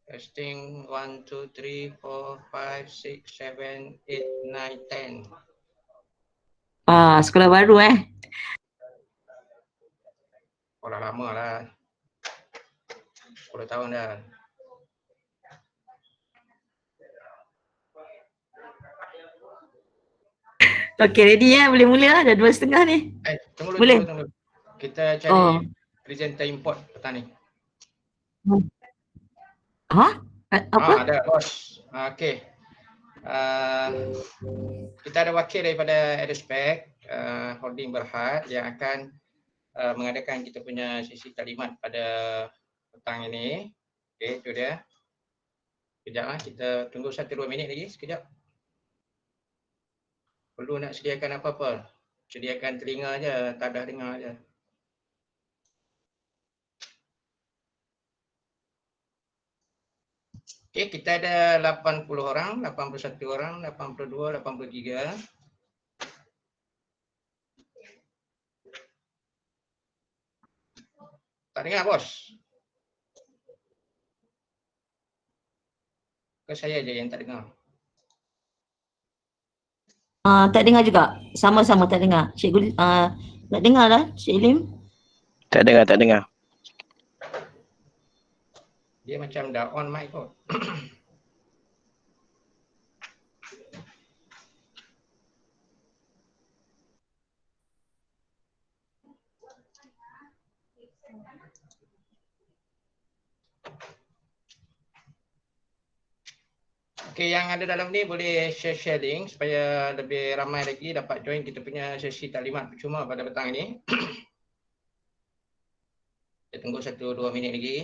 Testing 1, 2, 3, 4, 5, 6, 7, 8, 9, 10. Sekolah baru Sekolah lama lah. 10 tahun dah. Okey, ready ya? Boleh mula lah. Dah 2:30 ni. Tunggu Boleh? dulu. Kita cari presenter import petang ni. Apa? Ada, bos. Okey. Kita ada wakil daripada Eduspec, Holding Berhad yang akan mengadakan kita punya sesi kalimat pada petang ini. Okey, itu dia. Sekejap lah, kita tunggu 1-2 minit lagi, sekejap. Perlu nak sediakan apa-apa. Sediakan telinga je, tadah dengar je. Okey, kita ada 80 orang, 81 orang, 82, 83. Tak dengar, bos? Ke saya je yang tak dengar? Tak dengar juga. Sama-sama tak dengar. Cikgu tak dengar lah, Cik Lim. Tak dengar. Dia macam dah on mic kot. Okey, yang ada dalam ni boleh share link supaya lebih ramai lagi dapat join kita punya sesi taklimat percuma pada petang ini. Kita tunggu 1-2 minit lagi.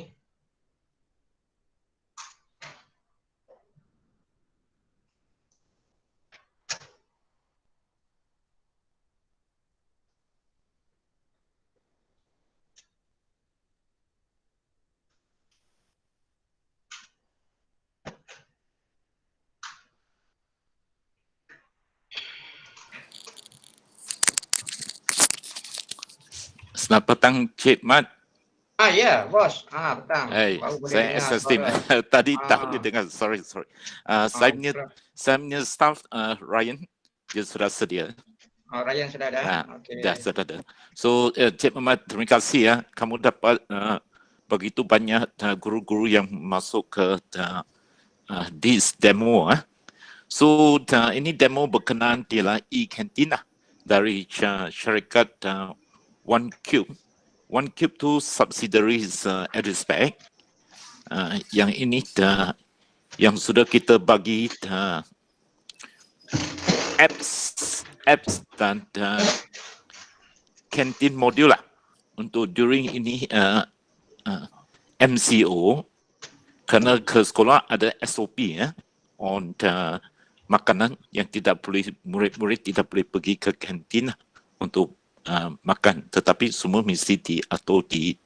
Selamat petang, Cik Mat. Ya, bos. Petang. Saya SSTim. Tadi tak boleh dengar. Sorry. Saya punya staff Ryan, dia sudah sedia. Ryan sudah ada. Okay. Sudah ada. So, Cik Mat, terima kasih ya. Kamu dapat begitu banyak guru-guru yang masuk ke this demo. So, ini demo berkenaan ialah e-canteen dari syarikat OneCube. OneCube tu subsidiaries Eduspec. Yang ini yang sudah kita bagi apps dan kantin modul lah untuk during ini MCO, kerana ke sekolah ada SOP on makanan yang tidak boleh, murid-murid tidak boleh pergi ke kantin untuk makan, tetapi semua mesti diatur di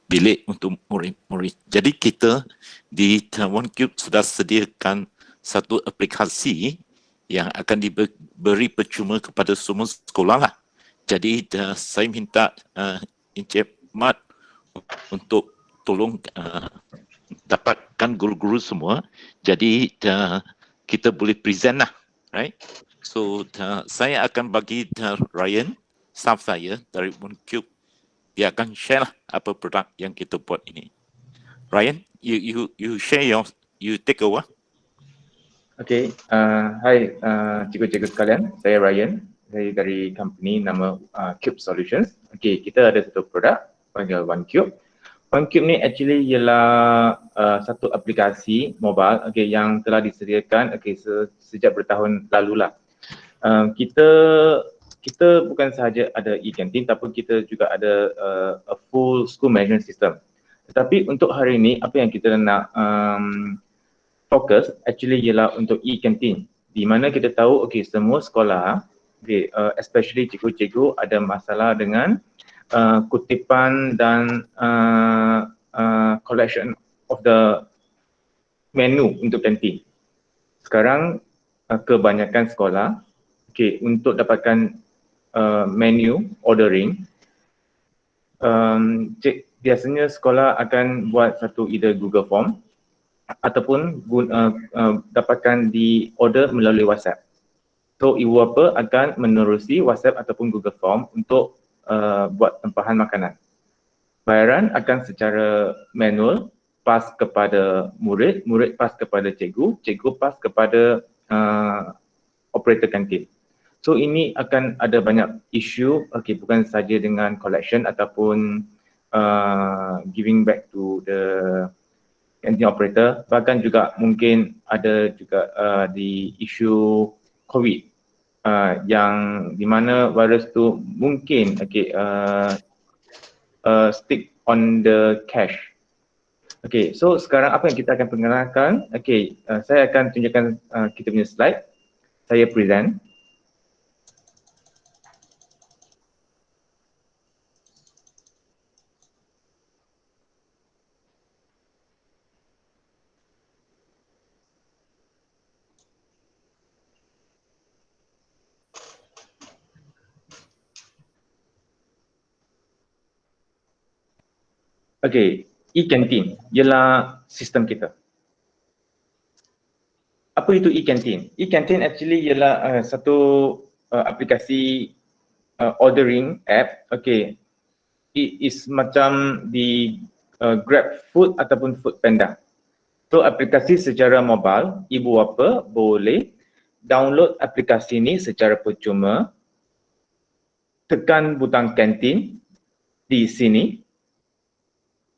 bilik untuk murid-murid. Jadi kita di OneCube sudah sediakan satu aplikasi yang akan diberi percuma kepada semua sekolah lah. Jadi saya minta Encik Mat untuk tolong dapatkan guru-guru semua. Jadi kita boleh present lah, right? So saya akan bagi Ryan, staff saya dari OneCube, dia akan share lah apa produk yang kita buat ini. Ryan, you share you take over. Okay, hai cikgu-cikgu sekalian, saya Ryan, saya dari company nama Cube Solutions. Okay, kita ada satu produk panggil OneCube. OneCube ni actually ialah satu aplikasi mobile yang telah disediakan sejak bertahun lalu lah. Kita bukan sahaja ada e-canteen, tapi kita juga ada a full school management system. Tetapi untuk hari ini, apa yang kita nak fokus actually ialah untuk e-canteen, di mana kita tahu semua sekolah, especially cikgu-cikgu ada masalah dengan kutipan dan collection of the menu untuk kantin. Sekarang kebanyakan sekolah untuk dapatkan menu ordering, biasanya sekolah akan buat satu either Google Form ataupun dapatkan di order melalui WhatsApp. So ibu bapa akan menerusi WhatsApp ataupun Google Form untuk buat tempahan makanan. Bayaran akan secara manual pas kepada murid, murid pas kepada cikgu, cikgu pas kepada operator kantin. So ini akan ada banyak isu, bukan saja dengan collection ataupun giving back to the kantin operator, bahkan juga mungkin ada juga di isu COVID yang di mana virus tu mungkin stick on the cash. So sekarang apa yang kita akan perkenalkan? Saya akan tunjukkan kita punya slide. Saya present. E-canteen ialah sistem kita. Apa itu e-canteen? E-canteen actually ialah satu aplikasi ordering app. It is macam di Grab Food ataupun Food Panda. So aplikasi secara mobile, ibu bapa boleh download aplikasi ini secara percuma, tekan butang kantin di sini.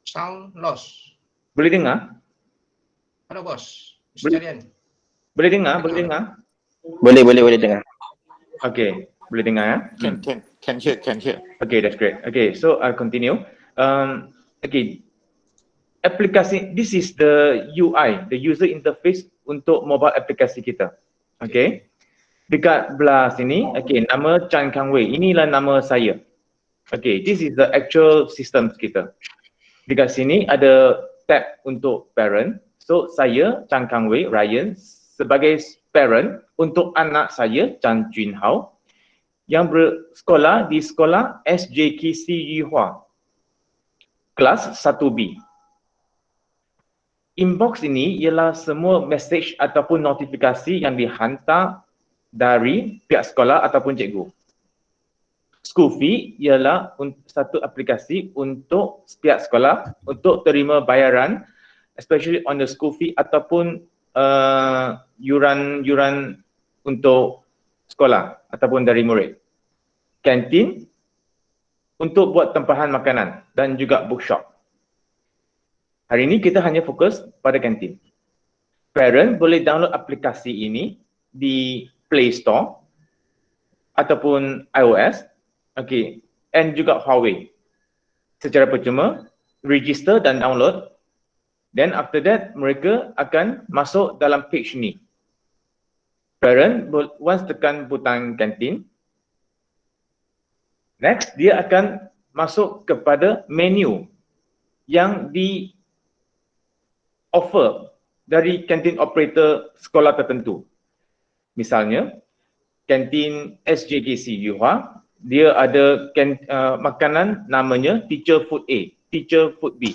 Sound loss. Boleh dengar? Halo bos, sekalian. Boleh dengar? Boleh dengar? Boleh dengar. Boleh dengar ya? Can hear. That's great. So I'll continue. Aplikasi, this is the UI, the user interface untuk mobile aplikasi kita. Dekat belah sini, nama Chan Kang Wei, inilah nama saya. This is the actual system kita. Dekat sini ada tab untuk parent. So saya Chan Kang Wei Ryan sebagai parent untuk anak saya Chan Jun Hao yang bersekolah di sekolah SJKC Yuhua kelas 1B. Inbox ini ialah semua message ataupun notifikasi yang dihantar dari pihak sekolah ataupun cikgu. School fee ialah satu aplikasi untuk pihak sekolah untuk terima bayaran, especially on the school fee ataupun yuran untuk sekolah ataupun dari murid. Kantin untuk buat tempahan makanan dan juga bookshop. Hari ini kita hanya fokus pada kantin. Parent boleh download aplikasi ini di Play Store ataupun iOS, and juga Huawei. Secara percuma, register dan download. Then after that, mereka akan masuk dalam page ni. Parent once tekan butang kantin, next dia akan masuk kepada menu yang di offer dari kantin operator sekolah tertentu. Misalnya, kantin SJKC Yuhua, dia ada makanan namanya Teacher Food A, Teacher Food B.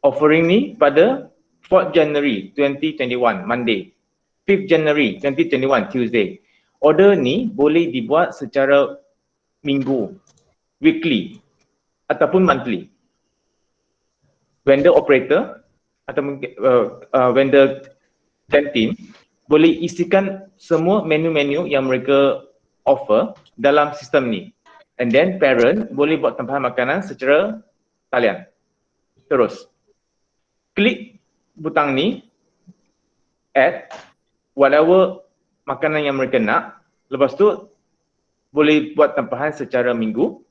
Offering ni pada 4th January 2021, Monday. 5th January 2021, Tuesday. Order ni boleh dibuat secara minggu, weekly, ataupun monthly. Vendor operator atau vendor kantin boleh isikan semua menu-menu yang mereka offer dalam sistem ni. And then parent boleh buat tempahan makanan secara talian. Terus, klik butang ni, add whatever makanan yang mereka nak. Lepas tu, boleh buat tempahan secara minggu.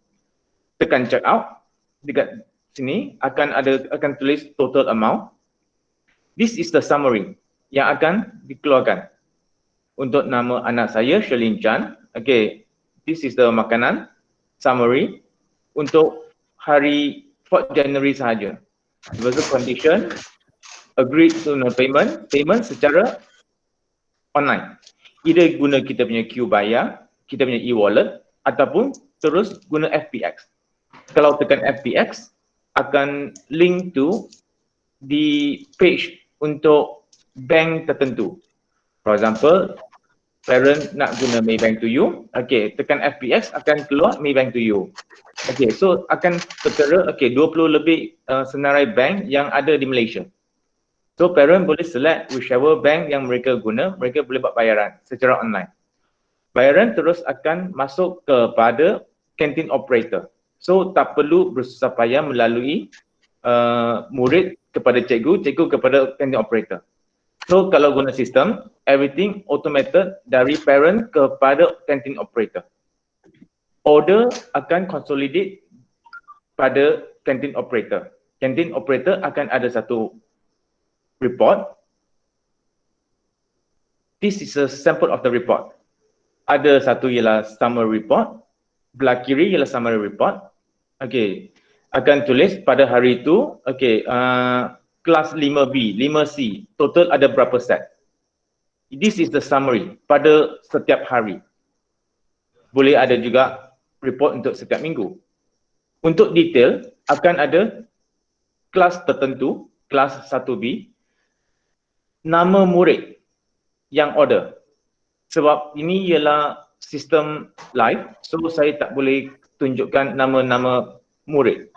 Tekan check out. Dekat sini akan tulis total amount. This is the summary yang akan dikeluarkan. Untuk nama anak saya, Sherlyn Chan. This is the makanan summary untuk hari 4 January sahaja. Lepas tu condition, agreed to no payment secara online. Either guna kita punya Q bayar, kita punya e-wallet ataupun terus guna FPX. Kalau tekan FPX, akan link to di page untuk bank tertentu. For example, parent nak guna Maybank to you, okay, tekan FPX akan keluar Maybank to you. Okay, so akan tertera 20 lebih senarai bank yang ada di Malaysia. So parent boleh select whichever bank yang mereka guna, mereka boleh buat bayaran secara online. Bayaran terus akan masuk kepada kantin operator. So tak perlu bersusah payah melalui murid kepada cikgu, cikgu kepada kantin operator. So kalau guna sistem, everything automated dari parent kepada kantin operator. Order akan consolidate pada kantin operator. Kantin operator akan ada satu report. This is a sample of the report. Ada satu ialah summary report, belah kiri ialah summary report. Okay, akan tulis pada hari itu, kelas 5B, 5C, total ada berapa set. This is the summary pada setiap hari. Boleh ada juga report untuk setiap minggu. Untuk detail, akan ada kelas tertentu, kelas 1B, nama murid yang order. Sebab ini ialah sistem live, so saya tak boleh tunjukkan nama-nama murid.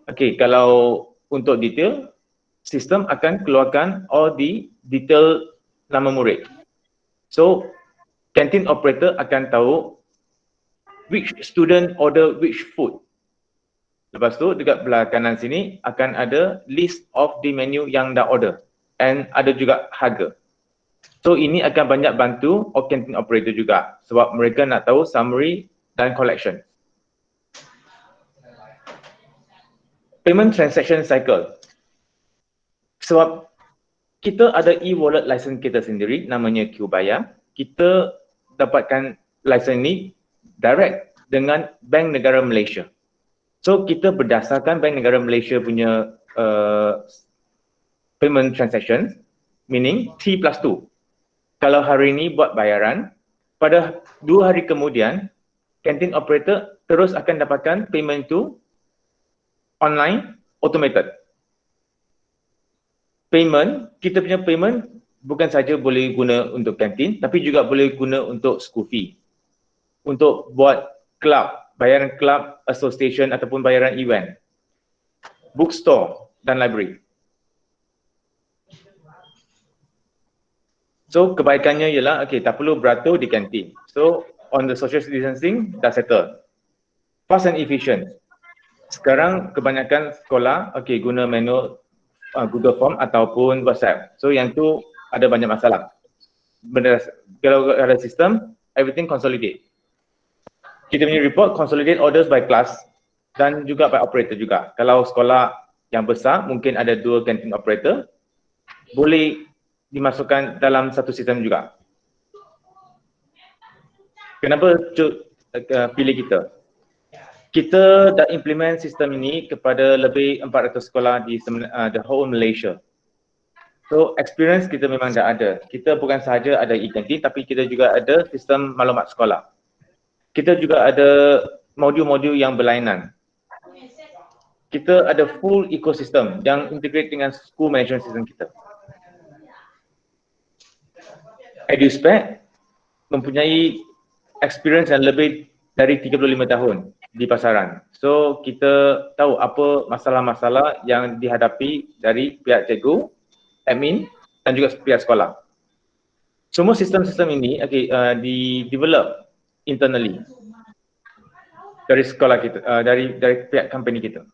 Okay, kalau untuk detail, sistem akan keluarkan all the detail nama murid. So, kantin operator akan tahu which student order which food. Lepas tu, dekat belah kanan sini akan ada list of the menu yang dah order and ada juga harga. So, ini akan banyak bantu kantin operator juga sebab mereka nak tahu summary dan collection. Payment transaction cycle. Sebab kita ada e-wallet license kita sendiri namanya QBayar. Kita dapatkan license ini direct dengan Bank Negara Malaysia. So kita berdasarkan Bank Negara Malaysia punya payment transaction, meaning T+2. Kalau hari ini buat bayaran, pada 2 hari kemudian kantin operator terus akan dapatkan payment itu online, automated. Payment, kita punya payment bukan saja boleh guna untuk kantin, tapi juga boleh guna untuk school fee. Untuk buat club, bayaran club, association ataupun bayaran event. Bookstore dan library. So kebaikannya ialah, tak perlu beratur di kantin. So on the social distancing, dah settle. Fast and efficient. Sekarang kebanyakan sekolah guna manual Google Form ataupun WhatsApp. So yang tu ada banyak masalah. Kalau ada sistem, everything consolidate. Kita punya report consolidate orders by class dan juga by operator juga. Kalau sekolah yang besar mungkin ada 2 kantin operator, boleh dimasukkan dalam satu sistem juga. Kenapa pilih kita? Kita dah implement sistem ini kepada lebih 400 sekolah di the whole Malaysia. So experience kita memang dah ada. Kita bukan sahaja ada e-kantin tapi kita juga ada sistem maklumat sekolah. Kita juga ada modul-modul yang berlainan. Kita ada full ecosystem yang integrate dengan school management system kita. EduSpec mempunyai experience yang lebih dari 35 tahun di pasaran. So kita tahu apa masalah-masalah yang dihadapi dari pihak cikgu, admin dan juga pihak sekolah. Semua sistem-sistem ini di-develop internally dari sekolah kita, dari pihak company kita.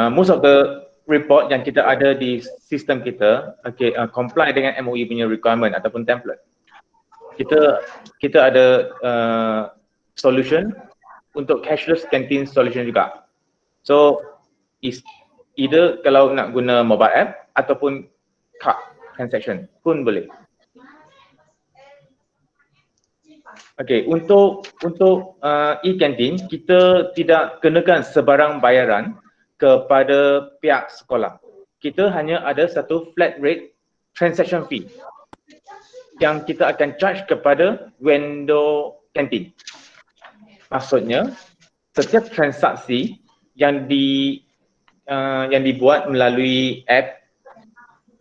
Most of the report yang kita ada di sistem kita comply dengan MOE punya requirement ataupun template. Kita ada solution untuk cashless canteen solution juga. So either kalau nak guna mobile app ataupun card transaction pun boleh. Untuk e-kantin kita tidak kenakan sebarang bayaran kepada pihak sekolah. Kita hanya ada satu flat rate transaction fee yang kita akan charge kepada vendor kantin. Maksudnya, setiap transaksi yang yang dibuat melalui app,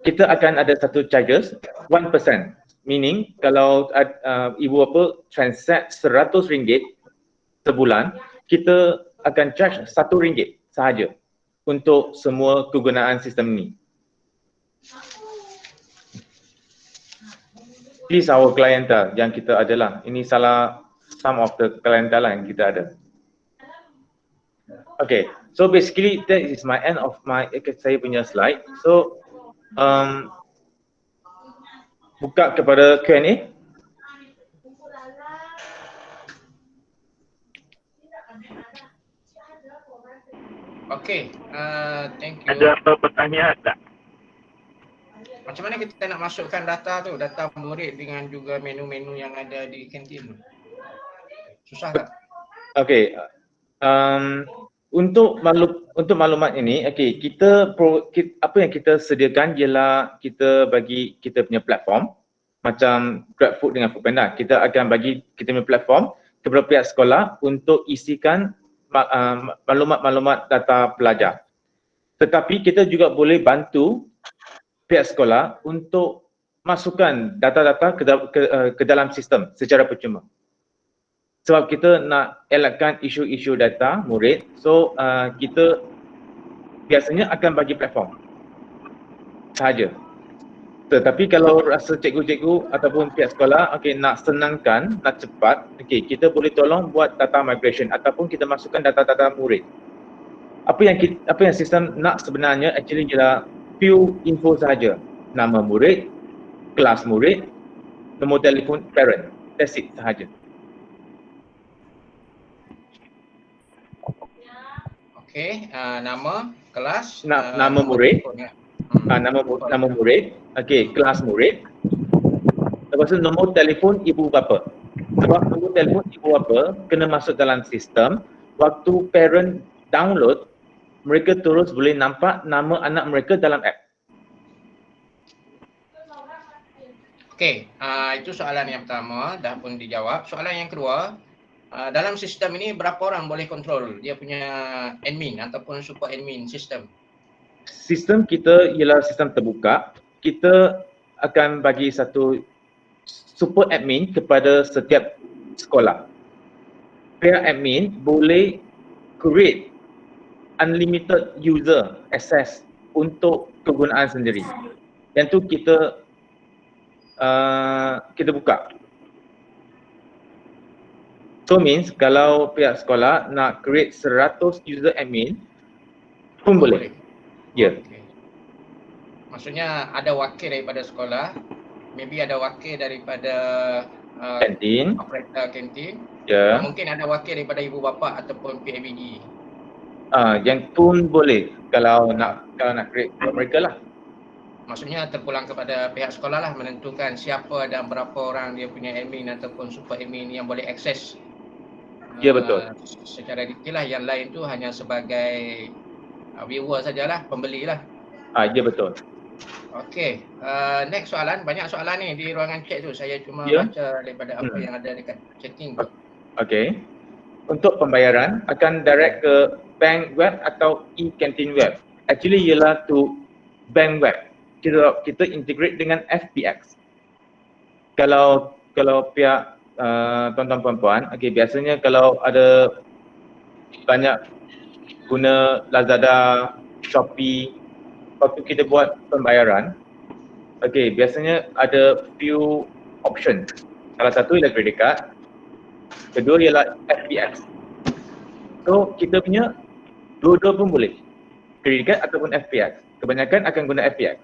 kita akan ada satu charges 1%. Meaning kalau ibu bapa transact RM100 sebulan, kita akan charge RM1 sahaja untuk semua kegunaan sistem ini. This our clientele yang kita adalah. Ini salah some of the clientele yang kita ada. Okay, so basically that is my end of my saya punya slide. So buka kepada Q&A. Okay, thank you. Ada apa pertanyaan tak? Macam mana kita nak masukkan data tu, data murid dengan juga menu-menu yang ada di kantin? Susah tak? Okay, untuk maklumat ini, okay, apa yang kita sediakan ialah kita bagi kita punya platform macam GrabFood dengan Foodpanda. Kita akan bagi kita punya platform kepada pihak sekolah untuk isikan maklumat-maklumat data pelajar. Tetapi kita juga boleh bantu pihak sekolah untuk masukkan data-data ke dalam sistem secara percuma. Sebab kita nak elakkan isu-isu data murid, so kita biasanya akan bagi platform sahaja. Tetapi kalau rasa cikgu-cikgu ataupun pihak sekolah nak senangkan, nak cepat, kita boleh tolong buat data migration ataupun kita masukkan data-data murid. Apa yang sistem nak sebenarnya actually ialah few info sahaja. Nama murid, kelas murid, nombor telefon parent. That's it sahaja. Okay, nama, kelas, nama murid, nama murid, kelas murid. Lepas tu nombor telefon ibu bapa. Sebab nombor telefon ibu bapa kena masuk dalam sistem. Waktu parent download, mereka terus boleh nampak nama anak mereka dalam app. Okay, itu soalan yang pertama dah pun dijawab. Soalan yang kedua, dalam sistem ini berapa orang boleh kontrol dia punya admin ataupun super admin sistem? Sistem kita ialah sistem terbuka. Kita akan bagi satu super admin kepada setiap sekolah. Pihak admin boleh create unlimited user access untuk kegunaan sendiri. Yang tu kita buka. So means kalau pihak sekolah nak create 100 user admin pun boleh. Ya. Okay. Maksudnya ada wakil daripada sekolah, maybe ada wakil daripada Kantin. operator kantin. Ya. Mungkin ada wakil daripada ibu bapa ataupun PABG. Yang pun boleh kalau nak create buat mereka lah. Maksudnya terpulang kepada pihak sekolah lah menentukan siapa dan berapa orang dia punya admin ataupun super admin yang boleh akses. Ya, betul. Secara detail lah, yang lain tu hanya sebagai viewer sajalah, pembeli lah. Ya, betul. Okey, next soalan, banyak soalan ni di ruangan chat tu. Saya cuma baca daripada apa yang ada dekat chatting tu. Okey. Untuk pembayaran akan direct ke bank web atau e-canteen web. Actually ialah to bank web. Kita integrate dengan FPX. Kalau pihak tuan-tuan puan-puan, biasanya kalau ada banyak guna Lazada, Shopee, waktu kita buat pembayaran, biasanya ada few option. Salah satu ialah credit card, kedua ialah FPX. So kita punya dua-dua pun boleh, credit card ataupun FPX. Kebanyakan akan guna FPX.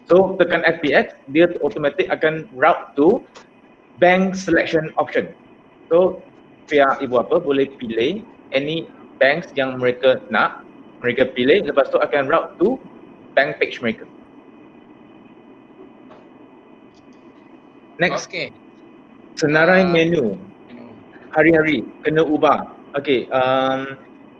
So tekan FPX, dia automatic akan route to bank selection option. So pihak ibu bapa boleh pilih any banks yang mereka nak, mereka pilih, lepas tu akan route to bank page mereka. Next, senarai menu hari-hari kena ubah.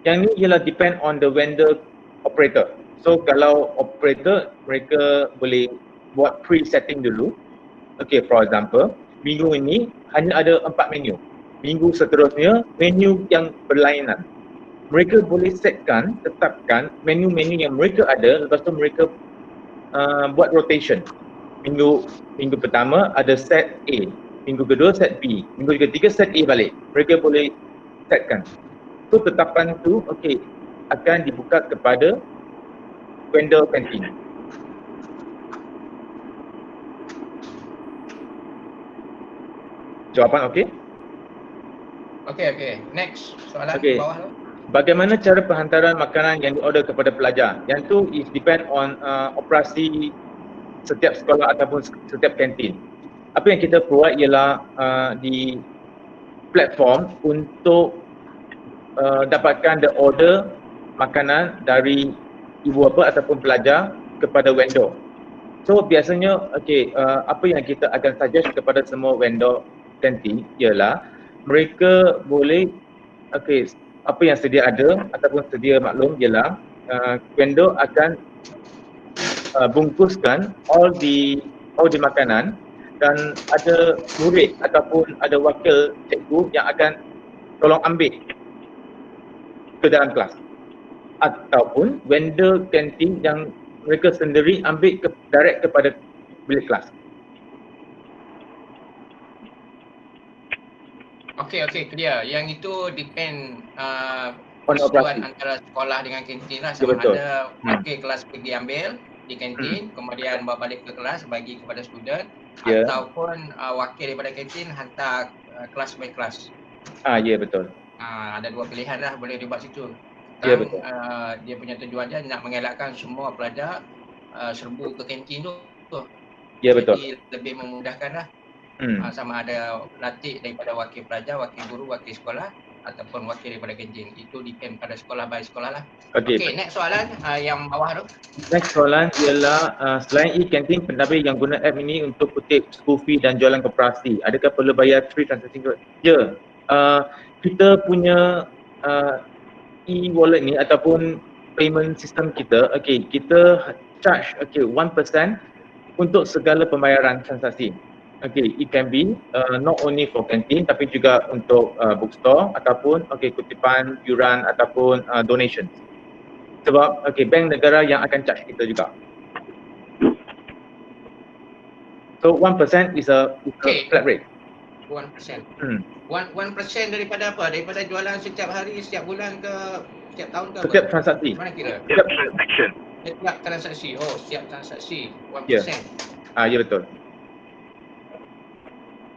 Yang ni ialah depend on the vendor operator. So kalau operator, mereka boleh buat pre-setting dulu. For example, minggu ini hanya ada 4 menu. Minggu seterusnya, menu yang berlainan. mereka boleh tetapkan menu-menu yang mereka ada, lepas tu mereka buat rotation. Minggu pertama ada set A, minggu kedua set B, minggu ketiga set A balik. Mereka boleh setkan. So tetapan tu akan dibuka kepada vendor kantin. Jawapan okey? Okey. Next soalan Okey. bawah tu. Bagaimana cara penghantaran makanan yang diorder kepada pelajar? Yang tu is depend on operasi setiap sekolah ataupun setiap kantin. Apa yang kita buat ialah di platform untuk dapatkan the order makanan dari ibu bapa ataupun pelajar kepada vendor. So biasanya apa yang kita akan suggest kepada semua vendor kantin ialah mereka boleh apa yang sedia ada ataupun sedia maklum ialah vendor akan bungkuskan all the makanan dan ada murid ataupun ada wakil cikgu yang akan tolong ambil ke dalam kelas, ataupun vendor kantin yang mereka sendiri ambil direct kepada bilik kelas. Okey, clear. Yang itu depend On persetujuan operasi. antara sekolah dengan kantin lah. Ya, Sama betul. ada wakil kelas pergi ambil di kantin, kemudian bawa balik ke kelas bagi kepada student, Ya. ataupun wakil daripada kantin hantar kelas by kelas. Ya, betul. Ada dua pilihan lah, boleh dibuat situ. Ya, Dan betul. dia punya tujuan dia nak mengelakkan semua pelajar serbu ke kantin tu. Ya, betul. Jadi lebih memudahkan lah. Sama ada latih daripada wakil pelajar, wakil guru, wakil sekolah ataupun wakil daripada kantin. Itu depend pada sekolah by sekolah lah. Okey, next soalan yang bawah tu. Next soalan ialah selain e-kantin, pentadbir yang guna app ini untuk kutip school fee dan jualan koperasi, adakah perlu bayar free transaction? Ya, kita punya e-wallet ni ataupun payment system kita, kita charge 1% untuk segala pembayaran transaksi. It can be not only for kantin tapi juga untuk bookstore ataupun kutipan yuran ataupun donation. Sebab bank negara yang akan charge kita juga. So 1% is a flat rate. 1%. 1% daripada apa? Daripada jualan setiap hari, setiap bulan ke setiap tahun ke apa? Setiap transaksi. Mana kira? Setiap transaction. Setiap transaksi. Oh, setiap transaksi 1%. Ya. Ya, betul.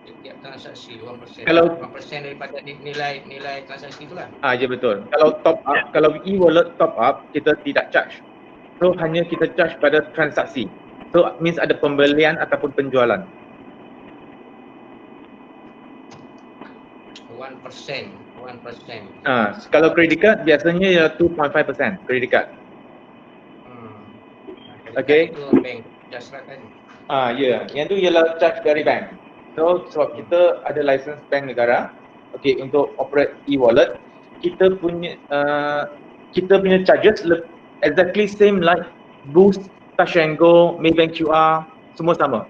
Setiap transaksi 1%. Kalau- 1% daripada nilai transaksi itulah. Ya, betul. Kalau top up, kalau e-wallet top up, kita tidak charge. So hanya kita charge pada transaksi. So means ada pembelian ataupun penjualan. 1%. Kalau credit card biasanya ya 2.5% credit card. Okey. Itu bank jasrakan. Ya, yang tu ialah charge dari bank. So sebab kita ada license bank negara, untuk operate e-wallet, kita punya charges exactly same like Boost, Touch and Go, Maybank QR, semua sama.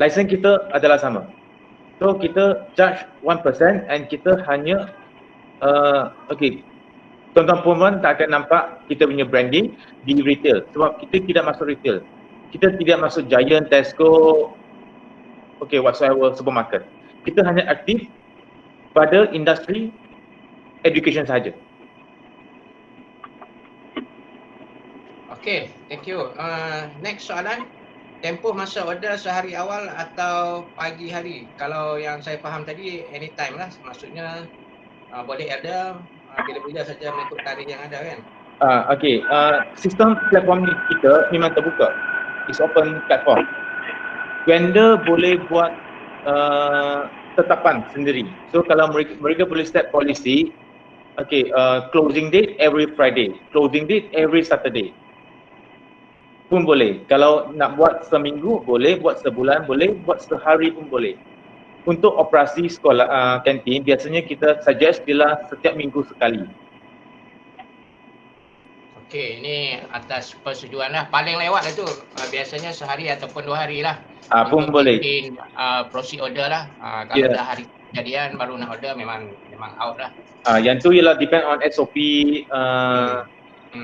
License kita adalah sama. So kita charge 1% and kita hanya tuan-tuan perempuan tak akan nampak kita punya branding di retail sebab kita tidak masuk retail. Kita tidak masuk Giant, Tesco, whatsoever supermarket. Kita hanya aktif pada industri education sahaja. Okey, thank you. Next soalan. Tempoh masa order sehari awal atau pagi hari? Kalau yang saya faham tadi, anytime lah. Maksudnya boleh order bila-bila saja mengikut tarikh yang ada kan? Sistem platform ni kita memang terbuka. It's open platform. Vendor boleh buat tetapan sendiri. So kalau mereka boleh set policy, closing date every Friday, closing date every Saturday pun boleh. Kalau nak buat seminggu boleh, buat sebulan boleh, buat sehari pun boleh. Untuk operasi sekolah kantin biasanya kita suggest bila setiap minggu sekali. Okey, ini atas persetujuan lah. Paling lewat lah tu biasanya sehari ataupun 2 hari lah. Pun boleh. Proceed order lah. Kalau dah hari kejadian baru nak order memang out lah. Yang tu ialah depend on SOP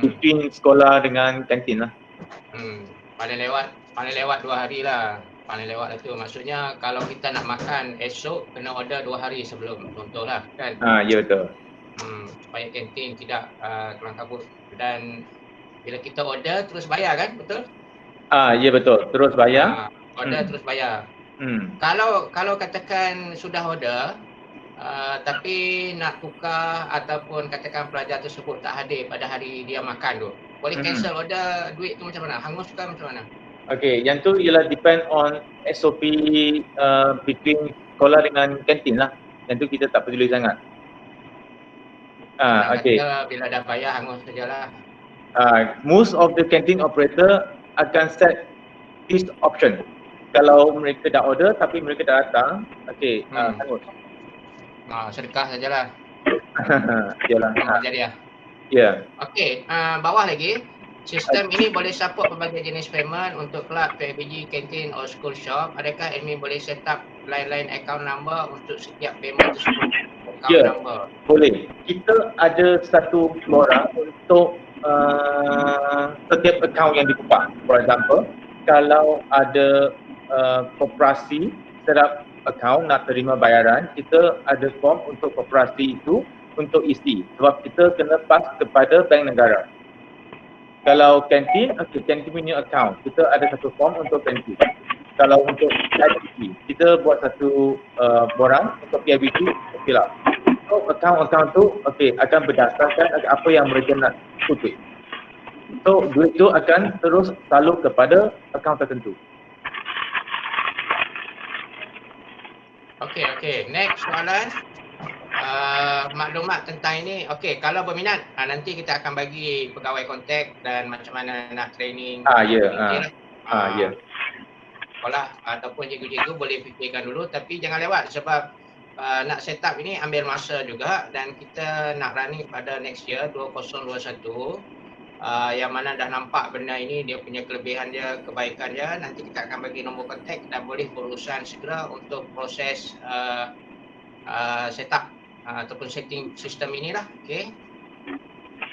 between sekolah dengan kantin lah. Paling lewat 2 hari lah. Paling lewat lah tu. Maksudnya kalau kita nak makan esok kena order 2 hari sebelum, contohlah kan. Ya betul. Supaya kantin tidak kelang kabut, dan bila kita order terus bayar kan, betul? Ya betul, terus bayar. Order terus bayar. Kalau katakan sudah order tapi nak tukar ataupun katakan pelajar tersebut tak hadir pada hari dia makan tu, boleh cancel order, duit tu macam mana? Hangus ke macam mana? Okey, yang tu ialah depend on SOP between sekolah dengan kantin lah. Yang tu kita tak peduli sangat. Okey. Bila dah bayar hangus sajalah. Most of the canteen operator akan set this option. Kalau mereka dah order tapi mereka dah datang, okey, hangus. Sedekah sajalah. Yalah. Jadi ya. Ya. Okey, bawah lagi. Sistem ini boleh support pelbagai jenis payment untuk kelab, PUBG, kantin or school shop. Adakah admin boleh set up line account number untuk setiap payment tersebut? Ya, boleh. Kita ada satu flora untuk setiap account yang dibuka. For example, kalau ada koperasi set up account nak terima bayaran, kita ada form untuk koperasi itu untuk isi. Sebab kita kena pass kepada bank negara. Kalau kantin, kantin punya account, kita ada satu form untuk kantin. Kalau untuk PIBG, kita buat satu borang untuk PIBG, fill up. So account tu akan berdasarkan apa yang mereka nak kutip. So duit tu akan terus salur kepada account tertentu. Okey. Next soalan. Maklumat tentang ini. Okey, kalau berminat nanti kita akan bagi pegawai kontak dan macam mana nak training. Ya. Sekolah ataupun cikgu-cikgu boleh fikirkan dulu, tapi jangan lewat sebab nak set up ini ambil masa juga, dan kita nak running pada next year 2021. Yang mana dah nampak benda ini, dia punya kelebihan dia, kebaikan dia, nanti kita akan bagi nombor kontak dan boleh berurusan segera untuk proses setup ataupun setting sistem inilah. Okey.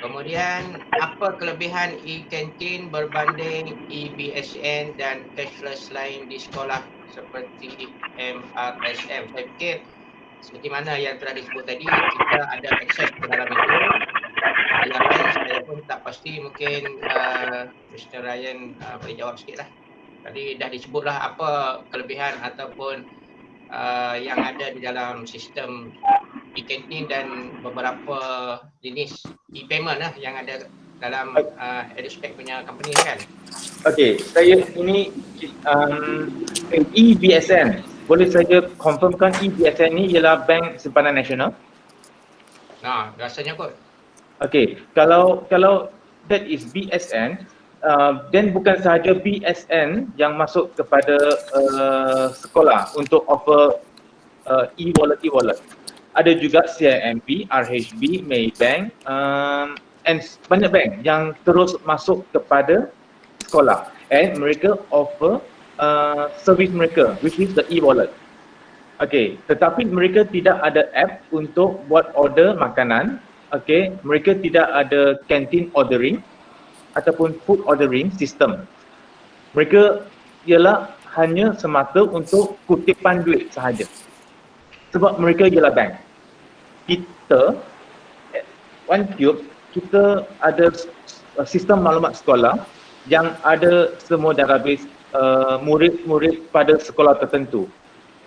Kemudian apa kelebihan e-kantin berbanding e-BSN dan cashless lain di sekolah seperti MRSM? Saya fikir seperti mana yang telah disebut tadi, kita ada akses ke dalam itu. Yang lain saya pun tak pasti, mungkin Mr. Ryan boleh jawab sikit lah. Tadi dah disebutlah apa kelebihan ataupun yang ada di dalam sistem e-kantin dan beberapa jenis e-payment lah yang ada dalam EduSpec punya company kan. Okey, saya ini e-BSN. Boleh saya confirmkan e-BSN ni ialah Bank Simpanan Nasional? Rasanya kot. Okey, kalau that is BSN, then bukan sahaja BSN yang masuk kepada sekolah untuk offer e-wallet. Ada juga CIMB, RHB, Maybank, and banyak bank yang terus masuk kepada sekolah, and mereka offer servis mereka, which is the e-wallet. Okey, tetapi mereka tidak ada app untuk buat order makanan. Okey, mereka tidak ada canteen ordering ataupun food ordering system. Mereka ialah hanya semata untuk kutipan duit sahaja. Sebab mereka ialah bank. Kita, OneCube, kita ada sistem maklumat sekolah yang ada semua database murid-murid pada sekolah tertentu.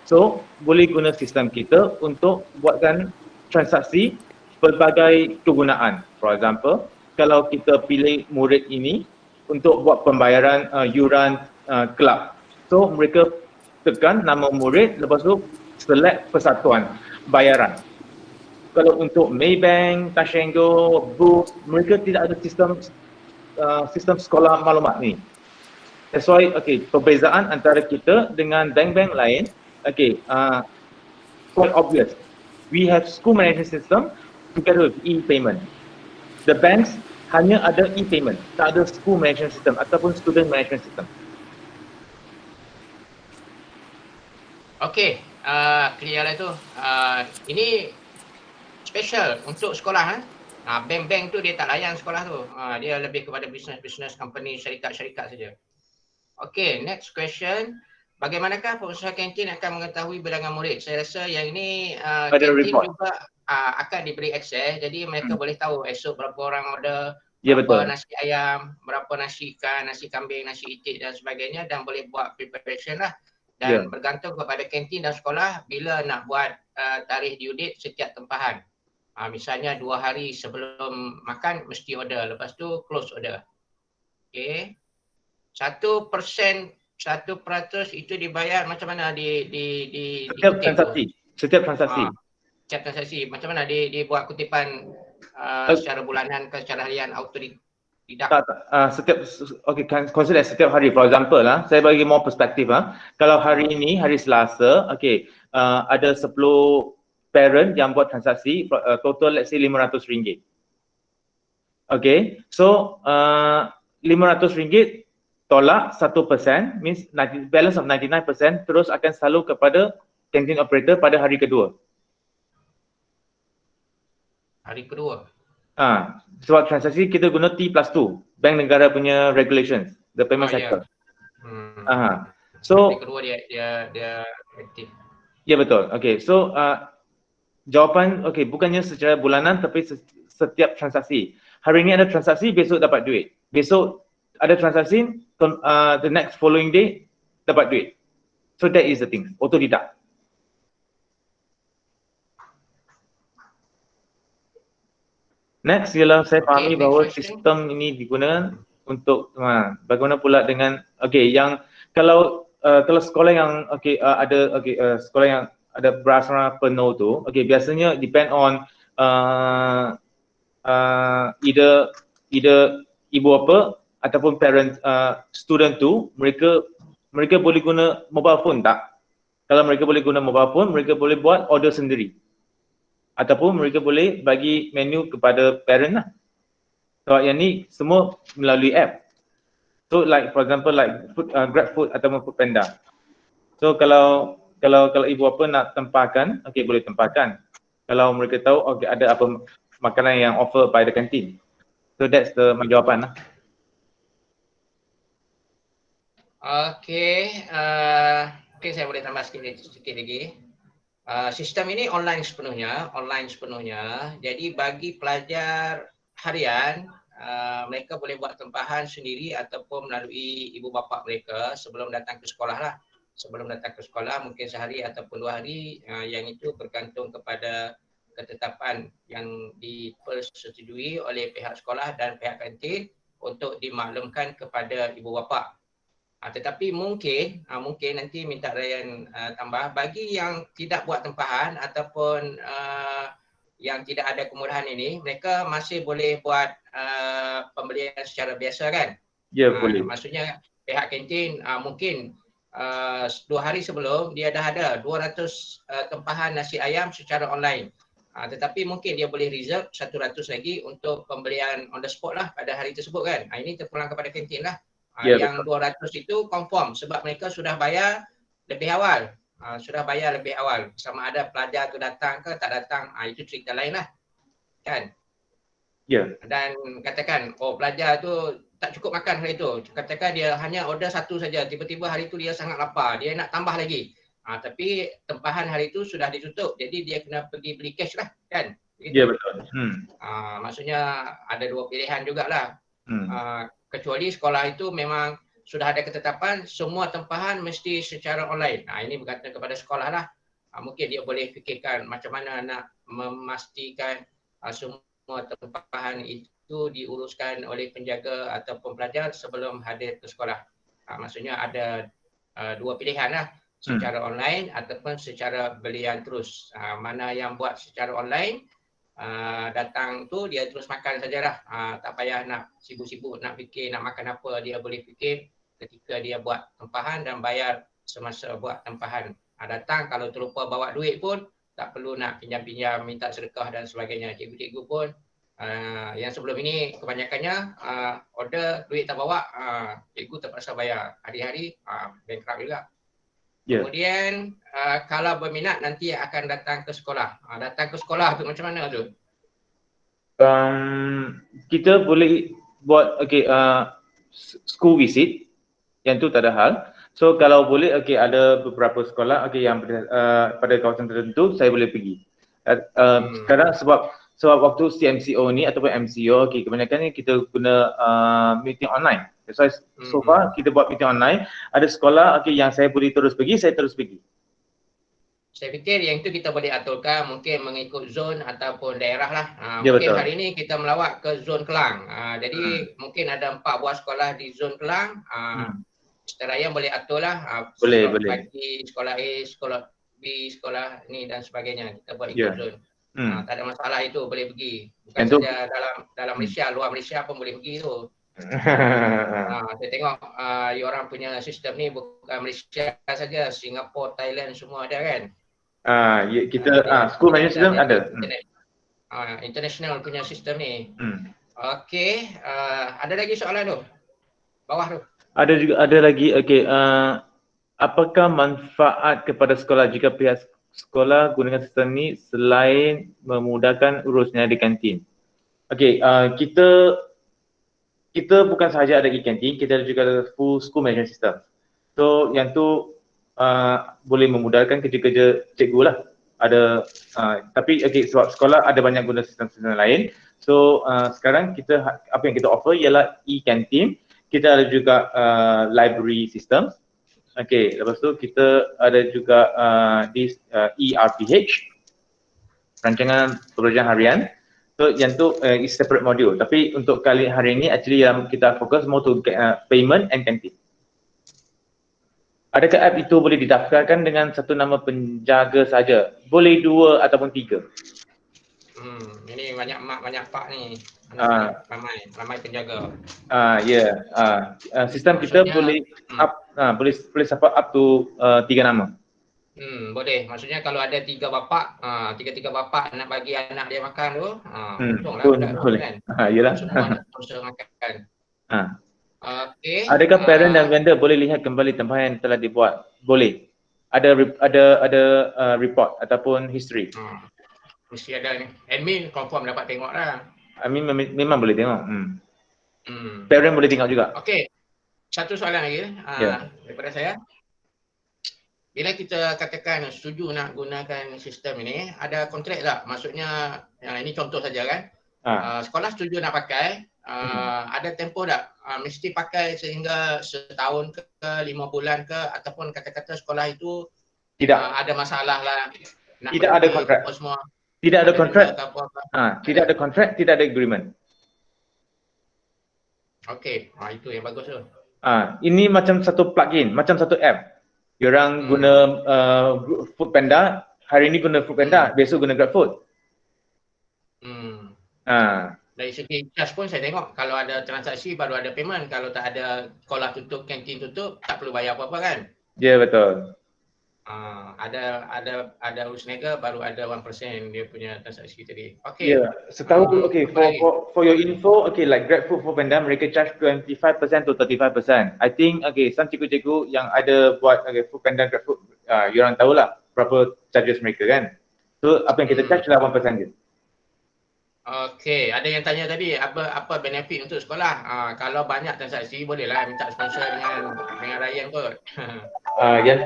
So, boleh guna sistem kita untuk buatkan transaksi pelbagai kegunaan. For example, kalau kita pilih murid ini untuk buat pembayaran yuran kelab. So, mereka tekan nama murid, lepas tu select persatuan bayaran. Kalau untuk Maybank, Tashengo, Boost, mereka tidak ada sistem sekolah maklumat ni. That's why, perbezaan antara kita dengan bank-bank lain, quite obvious. We have school management system together with e-payment. The banks hanya ada e-payment, tak ada school management system ataupun student management system. Okey, clear lah tu. Ini special untuk sekolah. Bank-bank tu dia tak layan sekolah tu. Dia lebih kepada business company, syarikat-syarikat saja. Okay, next question. Bagaimanakah pengusaha kantin akan mengetahui bilangan murid? Saya rasa yang ini Ada kantin report. juga akan diberi akses. Jadi mereka boleh tahu esok berapa orang order, Ya, berapa betul. nasi ayam, berapa nasi ikan, nasi kambing, nasi itik dan sebagainya, dan boleh buat preparation lah. Dan bergantung kepada kantin dan sekolah bila nak buat tarikh due date setiap tempahan. Misalnya 2 hari sebelum makan mesti order, lepas tu close order. Okay. 1% itu dibayar macam mana Setiap dikutip tu? transaksi. Setiap transaksi. Setiap transaksi macam mana dibuat kutipan secara bulanan ke secara harian auto-deduct? Consider setiap hari. For example saya bagi more perspektif Kalau hari ini hari Selasa, ada 10 parent yang buat transaksi, total let's say RM500. Okay, so RM500 tolak 1%, means balance of 99% terus akan selalu kepada kantin operator pada hari kedua. Hari kedua? Sebab transaksi kita guna T+2, Bank Negara punya regulations, the payment cycle. So hari kedua dia aktif. Ya, betul. Okay, so jawapan bukannya secara bulanan tapi setiap transaksi. Hari ini ada transaksi, besok dapat duit. Besok ada transaksi, the next following day dapat duit. So that is the thing, autodidak. Next ialah saya fahami bahawa sistem ini digunakan untuk bagaimana pula dengan yang kalau sekolah yang ada sekolah yang ada berasrama penuh tu, biasanya depend on either ibu bapa ataupun parent student tu, mereka boleh guna mobile phone tak? Kalau mereka boleh guna mobile phone, mereka boleh buat order sendiri. Ataupun mereka boleh bagi menu kepada parent lah. Sebab yang ni semua melalui app. So like for example like Grab Food ataupun Foodpanda. So kalau ibu bapa nak tempahkan, boleh tempahkan. Kalau mereka tahu ada apa makanan yang offer by the canteen. So that's the jawapan lah. Okay, saya boleh tambah sedikit lagi. Sistem ini online sepenuhnya. Jadi bagi pelajar harian, mereka boleh buat tempahan sendiri ataupun melalui ibu bapa mereka sebelum datang ke sekolah lah. Sebelum datang ke sekolah mungkin sehari ataupun 2 hari, yang itu bergantung kepada ketetapan yang dipersetujui oleh pihak sekolah dan pihak kantin untuk dimaklumkan kepada ibu bapa. Tetapi mungkin nanti minta Ryan tambah, bagi yang tidak buat tempahan ataupun yang tidak ada kemudahan ini, mereka masih boleh buat pembelian secara biasa kan? Ya, boleh. Maksudnya pihak kantin mungkin 2 hari sebelum dia dah ada 200 tempahan nasi ayam secara online. Tetapi mungkin dia boleh reserve 100 lagi untuk pembelian on the spot lah pada hari tersebut kan? Ini terpulang kepada kantin lah. Yang betul. 200 itu confirm sebab mereka sudah bayar lebih awal. Sama ada pelajar tu datang ke tak datang, itu cerita lain lah. Kan? Ya. Dan katakan, pelajar tu tak cukup makan hari tu. Katakan dia hanya order 1 saja. Tiba-tiba hari tu dia sangat lapar. Dia nak tambah lagi. Tapi tempahan hari tu sudah ditutup. Jadi dia kena pergi beli cash lah. Kan? Ya, betul. Maksudnya ada 2 pilihan jugalah. Kecuali sekolah itu memang sudah ada ketetapan semua tempahan mesti secara online. Ini bergantung kepada sekolah lah. Mungkin dia boleh fikirkan macam mana nak memastikan semua tempahan itu diuruskan oleh penjaga ataupun pelajar sebelum hadir ke sekolah. Maksudnya ada 2 pilihan lah, secara online ataupun secara belian terus. Mana yang buat secara online, datang tu dia terus makan sajalah, tak payah nak sibuk-sibuk nak fikir nak makan apa, dia boleh fikir ketika dia buat tempahan dan bayar semasa buat tempahan. Datang kalau terlupa bawa duit pun tak perlu nak pinjam-pinjam, minta sedekah dan sebagainya. Cikgu-cikgu pun yang sebelum ini kebanyakannya order duit tak bawa, cikgu terpaksa bayar hari-hari, bankrupt juga. Ya. Kemudian kalau berminat nanti akan datang ke sekolah. Datang ke sekolah tu macam mana tu? Kita boleh buat school visit, yang tu tak ada hal. So kalau boleh ada beberapa sekolah yang pada kawasan tertentu saya boleh pergi. Sekarang sebab waktu CMCO ni ataupun MCO kebanyakan ni kita guna meeting online. So far kita buat meeting online, ada sekolah yang saya boleh terus pergi, saya terus pergi. Saya fikir yang itu kita boleh aturkan mungkin mengikut zon ataupun daerah lah. Ya, Mungkin betul. hari ini kita melawat ke zon Kelang. Jadi mungkin ada 4 buah sekolah di zon Kelang. Seteraya boleh atur lah. Boleh. Bagi sekolah A, sekolah B, sekolah ni dan sebagainya. Kita buat ikut Ya. zon. Tak ada masalah itu, boleh pergi. Bukan Yang tu- saja dalam Malaysia, luar Malaysia pun boleh pergi tu. Saya tengok you orang punya sistem ni bukan Malaysia saja, Singapura, Thailand semua ada kan? Ya, kita school management system ada. International punya sistem ni. Okey, ada lagi soalan tu? Bawah tu. Ada lagi apakah manfaat kepada sekolah jika pihak sekolah gunakan sistem ni selain memudahkan urusnya di kantin? Kita bukan sahaja ada e-kantin, kita juga ada full school management system. So yang tu boleh memudahkan kerja-kerja cikgu lah. Tapi sebab sekolah ada banyak guna sistem-sistem lain. So sekarang apa yang kita offer ialah e-kantin. Kita ada juga library system. Lepas tu kita ada juga ERPH, rancangan pembelajaran harian. So yang tu is separate module. Tapi untuk kali hari ini actually yang kita fokus more to payment and canteen. Adakah app itu boleh didaftarkan dengan satu nama penjaga saja? Boleh 2 ataupun 3. Ini banyak pak ni. Ramai penjaga. Sistem kita boleh boleh support up to 3 nama. Boleh. Maksudnya kalau ada 3 bapa, tiga bapa nak bagi anak dia makan tu, untunglah budak tu boleh. kan. Yalah. Semua nak sponsor makan. Okey. Adakah parent dan vendor boleh lihat kembali tempahan yang telah dibuat? Boleh. Ada report ataupun history. Mesti ada ni. Admin confirm dapat tengok lah. Memang boleh tengok. Parent boleh tengok juga. Okey. Satu soalan lagi daripada saya. Bila kita katakan setuju nak gunakan sistem ini, ada kontrak tak? Maksudnya, ini contoh saja kan. Sekolah setuju nak pakai, ada tempoh tak? Mesti pakai sehingga setahun ke 5 bulan ke, ataupun kata-kata sekolah itu ada masalah lah. Tidak ada kontrak. Tidak ada kontrak. Tidak ada kontrak, tidak ada agreement. Okey, itu yang bagus tu. Ini macam satu plugin, macam satu app. Diorang guna Foodpanda, hari ini guna Foodpanda, besok guna GrabFood. Dari segi charge pun saya tengok kalau ada transaksi baru ada payment, kalau tak ada sekolah tutup, kantin tutup, tak perlu bayar apa-apa kan? Ya, betul. Ada urus niaga baru ada 1% dia punya transaksi tadi. Okey. Ya, setahu for your info, like GrabFood, Foodpanda mereka charge 25% to 35%. I think some cikgu-cikgu yang ada buat Foodpanda, GrabFood, you orang tahulah berapa charges mereka kan. So apa yang kita charge adalah 1% je. Okey, ada yang tanya tadi apa benefit untuk sekolah? Kalau banyak transaksi bolehlah minta sponsor dengan Ryan kot. Yang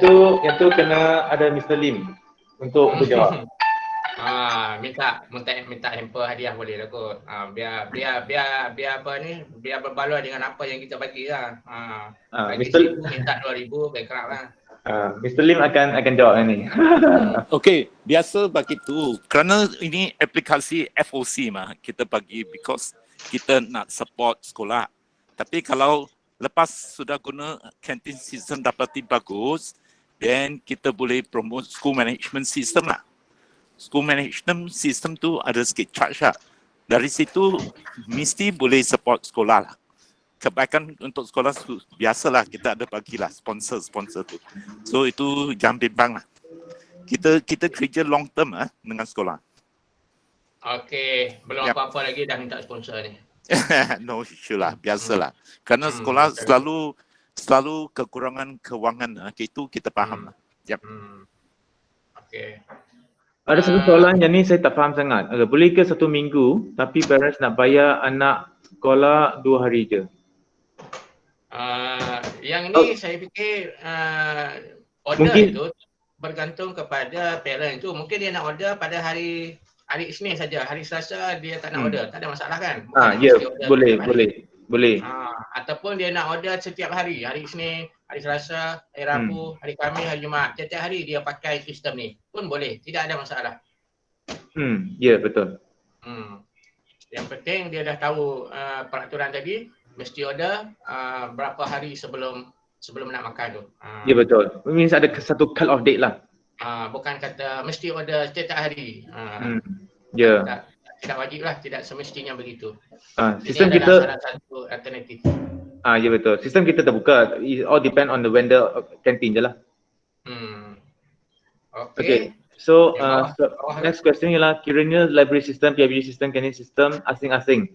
tu kena ada Mr. Lim untuk berjawab. Minta hamper hadiah boleh lah kot. Biar apa ni? Biar berbaloi dengan apa yang kita bagi lah. Bagi RM1,000 minta RM2,000 bankrupt lah. Mr. Lim akan jawab ni. Okey, biasa begitu. Kerana ini aplikasi FOC mah kita bagi because kita nak support sekolah. Tapi kalau lepas sudah guna canteen system dapati bagus, then kita boleh promote school management system lah. School management system tu ada sikit charge lah. Dari situ mesti boleh support sekolah lah. Kebaikan untuk sekolah biasalah kita ada bagilah sponsor tu. So itu jangan bimbang lah. Kita kerja long term dengan sekolah. Okey, belum apa-apa lagi dah minta sponsor ni. No issue lah, biasalah. Kerana sekolah selalu kekurangan kewangan, itu kita faham lah. Yep. Okey. Ada satu soalan yang ni saya tak faham sangat. Boleh ke 1 minggu tapi parents nak bayar anak sekolah 2 hari je? Yang ni saya fikir order Mungkin- itu bergantung kepada parent tu. Mungkin dia nak order pada hari Isnin saja. Hari Selasa dia tak nak order. Tak ada masalah kan? Bukan Ya, mesti order boleh, setiap hari. boleh. Ataupun dia nak order setiap hari. Hari Isnin, hari Selasa, hari Rabu, hari Khamis, hari Jumaat. Setiap hari dia pakai sistem ni. Pun boleh. Tidak ada masalah. Ya, betul. Yang penting dia dah tahu peraturan tadi, mesti order berapa hari sebelum nak makan tu. Ya, betul. Means ada satu cut off date lah. Bukan kata mesti order setiap hari. Ya. Tidak wajib lah, tidak semestinya begitu. Sistem Ini adalah kita, salah satu alternatif. ya betul. Sistem kita terbuka. It all depend on the vendor canteen je lah. Okay. So, next question ialah kiranya library system, PIBG system, canteen system asing-asing.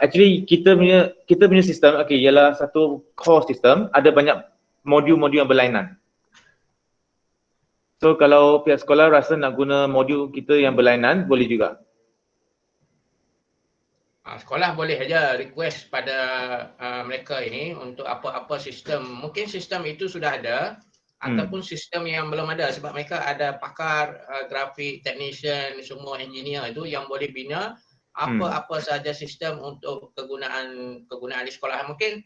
Actually kita punya sistem ialah satu core system, ada banyak modul-modul yang berlainan. So kalau pihak sekolah rasa nak guna modul kita yang berlainan, boleh juga. Sekolah boleh saja request pada mereka ini untuk apa-apa sistem. Mungkin sistem itu sudah ada ataupun sistem yang belum ada sebab mereka ada pakar grafik, technician, semua engineer itu yang boleh bina apa-apa sahaja sistem untuk kegunaan di sekolah. Mungkin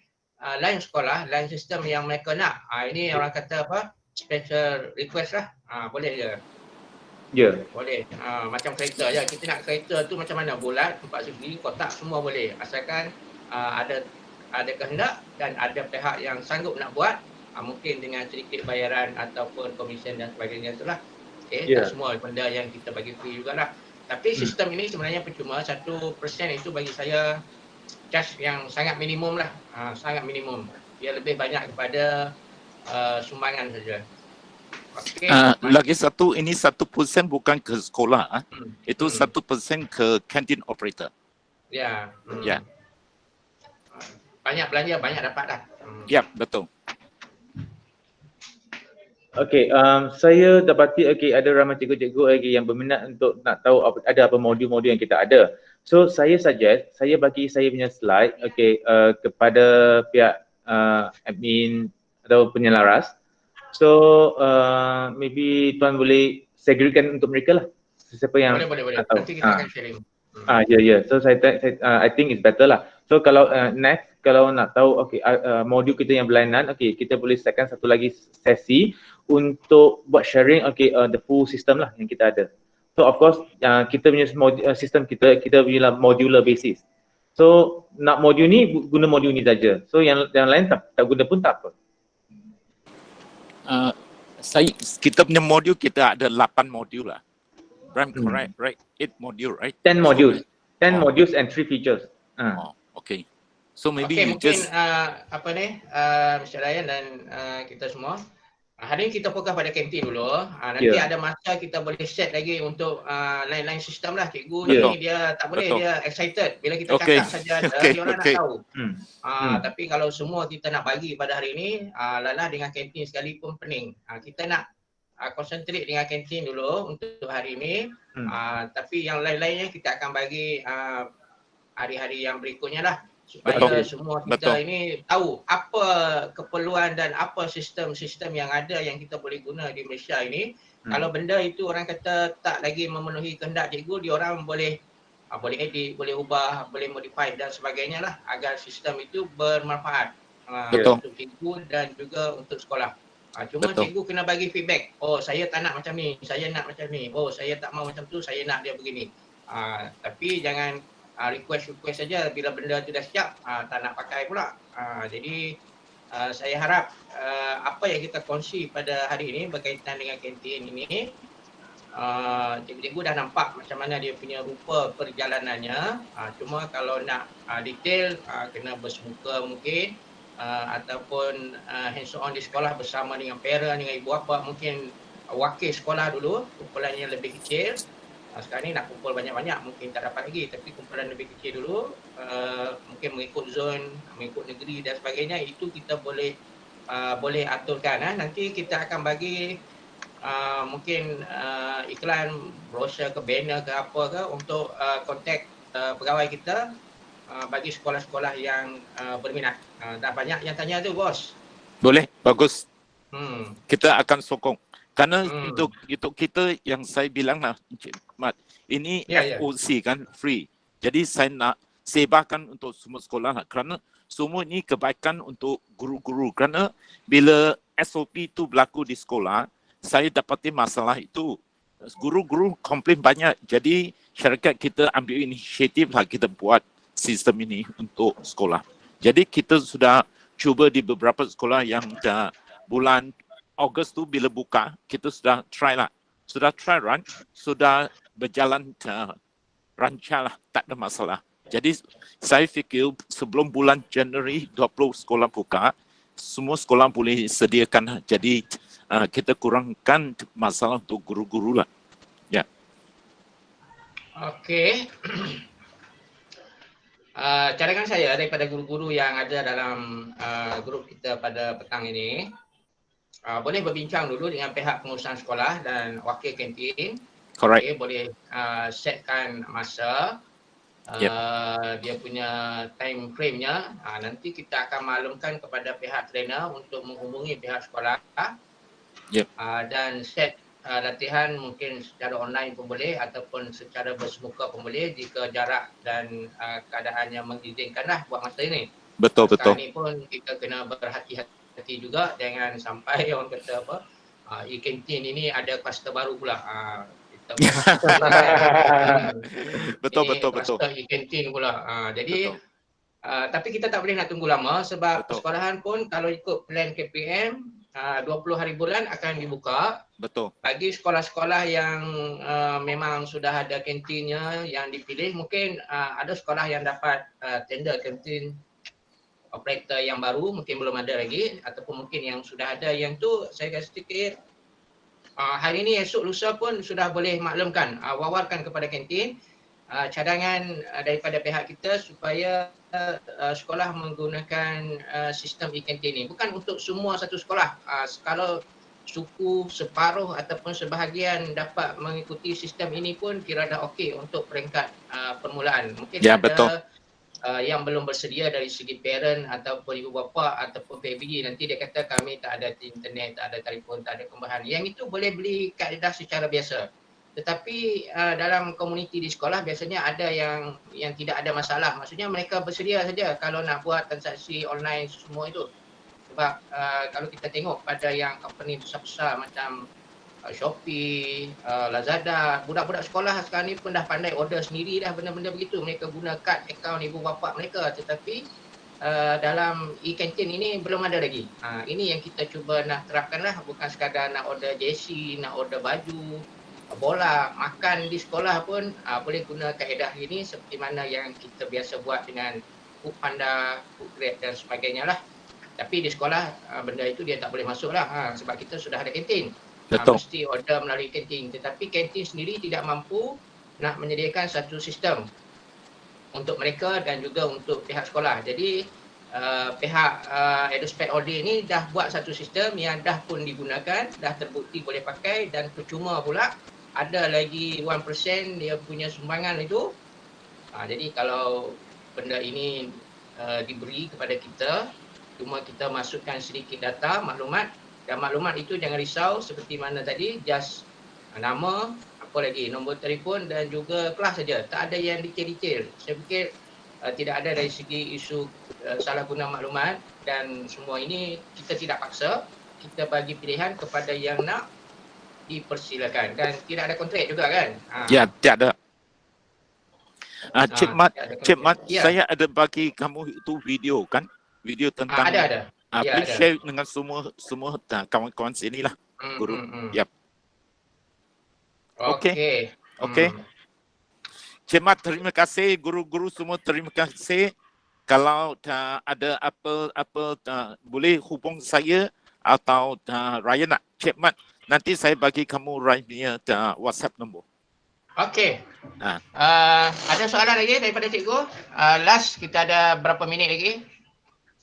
lain sekolah, lain sistem yang mereka nak. Ini orang kata apa? Special request lah. Boleh je. Ya. Boleh. Macam kereta je. Kita nak kereta tu macam mana? Bulat, 4 segi, kotak, semua boleh. Asalkan ada kehendak dan ada pihak yang sanggup nak buat, mungkin dengan sedikit bayaran ataupun komisen dan sebagainya itulah. Tak semua benda yang kita bagi free jugalah. Tapi sistem ini sebenarnya percuma. 1% itu bagi saya charge yang sangat minimum lah. Sangat minimum. Dia lebih banyak kepada sumbangan saja. Lagi satu, ini 1% bukan ke sekolah, itu 1% ke canteen operator. Ya. Ya. Banyak belanja, banyak dapat dah. Ya, betul. Okey, saya dapati ada ramai cikgu-cikgu lagi yang berminat untuk nak tahu ada apa modul-modul yang kita ada. So saya suggest, saya bagi saya punya slide kepada pihak admin atau penyelaras. So maybe tuan boleh segregakan untuk mereka lah. Siapa yang boleh. tahu. Nanti kita akan sharing. Ya. So I think it's better lah. So kalau next kalau nak tahu modul kita yang berlainan, kita boleh setkan satu lagi sesi untuk buat sharing the full system lah yang kita ada. So of course kita punya sistem kita punya modular basis. So nak modul ni guna modul ni saja. So yang lain tak guna pun tak apa. Kita punya modul kita ada 8 modul lah. Correct, right? 8 modul, right? 10 modules. 10 modules and 3 features. Okay. So maybe you mungkin just Mr. Ryan dan kita semua. Hari ini kita fokus pada kantin dulu. Nanti ada masa kita boleh set lagi untuk lain-lain sistem lah. Cikgu ni dia tak boleh, dia excited. Bila kita cakap saja dia orang nak tahu. Tapi kalau semua kita nak bagi pada hari ini, lalah dengan kantin sekali pun pening. Kita nak concentrate dengan kantin dulu untuk hari ini. Tapi yang lain-lainnya kita akan bagi hari-hari yang berikutnya lah. Supaya semua kita ini tahu apa keperluan dan apa sistem-sistem yang ada yang kita boleh guna di Malaysia ini. Kalau benda itu orang kata tak lagi memenuhi kehendak cikgu, dia orang boleh edit, boleh ubah, boleh modify dan sebagainya lah agar sistem itu bermanfaat untuk cikgu dan juga untuk sekolah. Cuma cikgu kena bagi feedback. Oh, saya tak nak macam ni, saya nak macam ni. Oh, saya tak mau macam tu, saya nak dia begini. Tapi jangan request saja, bila benda tu dah siap tak nak pakai pula. Jadi saya harap apa yang kita kongsi pada hari ini berkaitan dengan kantin ini, cikgu-cikgu dah nampak macam mana dia punya rupa perjalanannya. Cuma kalau nak detail kena bersemuka mungkin, ataupun hands on di sekolah bersama dengan parent, dengan ibu bapa, mungkin wakil sekolah dulu, kumpulannya lebih kecil. Sekarang ni nak kumpul banyak-banyak mungkin tak dapat lagi, tapi kumpulan lebih kecil dulu, mungkin mengikut zon, mengikut negeri dan sebagainya, itu kita boleh aturkan. Nanti kita akan bagi mungkin iklan brosur ke banner ke apa ke untuk kontak pegawai kita bagi sekolah-sekolah yang berminat. Dah banyak yang tanya tu bos. Boleh, bagus. Hmm. Kita akan sokong. Karena Hmm. untuk kita yang saya bilang lah, Encik Mat, ini Ya, ya. FOC kan, free. Jadi saya nak sebarkan untuk semua sekolah lah. Kerana semua ini kebaikan untuk guru-guru. Kerana bila SOP itu berlaku di sekolah, saya dapati masalah itu. Guru-guru komplain banyak. Jadi syarikat kita ambil inisiatif lah kita buat sistem ini untuk sekolah. Jadi kita sudah cuba di beberapa sekolah yang dah bulan Ogos tu bila buka, kita sudah try lah. Sudah try run, sudah berjalan lancar lah, tak ada masalah. Jadi saya fikir sebelum bulan Januari 20 sekolah buka, semua sekolah boleh sediakan. Jadi kita kurangkan masalah untuk guru-guru lah. Ya. Okey. Cadangan saya daripada guru-guru yang ada dalam grup kita pada petang ini, boleh berbincang dulu dengan pihak pengurusan sekolah dan wakil kantin. Correct. Okay, boleh setkan masa, dia punya time frame-nya. Nanti kita akan maklumkan kepada pihak trainer untuk menghubungi pihak sekolah. Yep. Dan set latihan mungkin secara online pun boleh ataupun secara bersemuka pun boleh jika jarak dan keadaannya mengizinkanlah buat masa ini. Betul. Sekarang ni pun kita kena berhati-hati juga jangan sampai orang kata apa, e-kantin ini ada kluster baru pula. Kita betul. kluster e-kantin pula. Jadi tapi kita tak boleh nak tunggu lama sebab sekolahan pun kalau ikut plan KPM 20 hari bulan akan dibuka. Betul. Bagi sekolah-sekolah yang memang sudah ada kantinnya yang dipilih, mungkin ada sekolah yang dapat tender kantin operator yang baru, mungkin belum ada lagi ataupun mungkin yang sudah ada yang tu saya rasa sedikit hari ini esok lusa pun sudah boleh maklumkan, wawarkan kepada kantin cadangan daripada pihak kita supaya sekolah menggunakan sistem e-kantin ini. Bukan untuk semua satu sekolah. Kalau suku separuh ataupun sebahagian dapat mengikuti sistem ini pun kira dah okey untuk peringkat permulaan. Mungkin ada betul. Yang belum bersedia dari segi parent ataupun ibu bapa ataupun PBG, nanti dia kata kami tak ada internet, tak ada telefon, tak ada kembahan. Yang itu boleh beli kaedah secara biasa. Tetapi dalam komuniti di sekolah biasanya ada yang tidak ada masalah. Maksudnya mereka bersedia saja kalau nak buat transaksi online semua itu. Sebab kalau kita tengok pada yang company besar-besar macam Shopee, Lazada, budak-budak sekolah sekarang ni pun dah pandai order sendiri dah benda-benda begitu. Mereka guna kad akaun ibu bapa mereka, tetapi dalam e-kantin ini belum ada lagi. Ini yang kita cuba nak terapkan lah, bukan sekadar nak order jersey, nak order baju, bola, makan di sekolah pun boleh guna kaedah ini seperti mana yang kita biasa buat dengan Foodpanda, Foodgrab dan sebagainya lah. Tapi di sekolah benda itu dia tak boleh masuk lah sebab kita sudah ada kantin. Mesti order melalui kantin. Tetapi kantin sendiri tidak mampu nak menyediakan satu sistem untuk mereka dan juga untuk pihak sekolah. Jadi pihak EduSpec Audit ni dah buat satu sistem yang dah pun digunakan, dah terbukti boleh pakai dan percuma pula. Ada lagi 1% dia punya sumbangan itu. Jadi kalau benda ini diberi kepada kita, cuma kita masukkan sedikit data, maklumat, dan maklumat itu jangan risau seperti mana tadi, just nama, apa lagi, nombor telefon dan juga kelas saja. Tak ada yang detail-detail. Saya fikir tidak ada dari segi isu salah guna maklumat dan semua ini kita tidak paksa. Kita bagi pilihan kepada yang nak dipersilakan dan tidak ada kontrak juga kan? Ya, tiada. Cik Mat, ya. Saya ada bagi kamu itu video kan? Video tentang ada. Ya, please share dengan semua kawan-kawan sini lah, guru. Yap. Okey. Cik Mat, terima kasih. Guru-guru semua terima kasih. Kalau ada apa boleh hubung saya atau Ryan nak. Cik Mat, nanti saya bagi kamu Ryan punya WhatsApp nombor. Okey. Ada soalan lagi daripada cikgu? Last kita ada berapa minit lagi?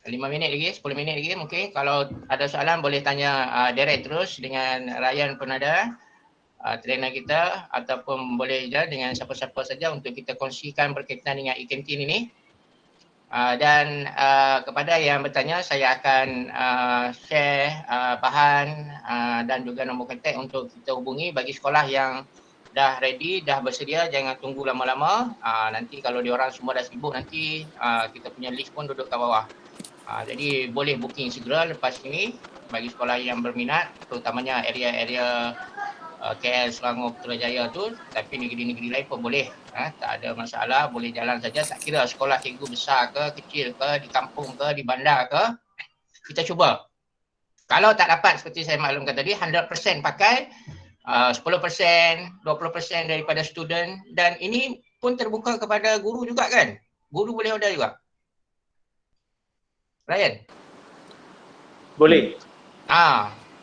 5 minit lagi, 10 minit lagi mungkin. Kalau ada soalan boleh tanya direct terus dengan Ryan pun ada, trainer kita, ataupun boleh je dengan siapa-siapa saja untuk kita kongsikan berkaitan dengan e-kantin ini. Dan kepada yang bertanya, saya akan share bahan dan juga nombor kontak untuk kita hubungi bagi sekolah yang dah ready, dah bersedia, jangan tunggu lama-lama. Nanti kalau diorang semua dah sibuk nanti kita punya list pun duduk kat bawah. Jadi boleh booking segera lepas ini bagi sekolah yang berminat, terutamanya area-area KL, Selangor, Putrajaya tu, tapi negeri-negeri lain pun boleh. Tak ada masalah, boleh jalan saja. Tak kira sekolah cikgu besar ke, kecil ke, di kampung ke, di bandar ke, kita cuba. Kalau tak dapat seperti saya maklumkan tadi, 100% pakai, 10%, 20% daripada student, dan ini pun terbuka kepada guru juga kan? Guru boleh order juga. Ryan? Boleh.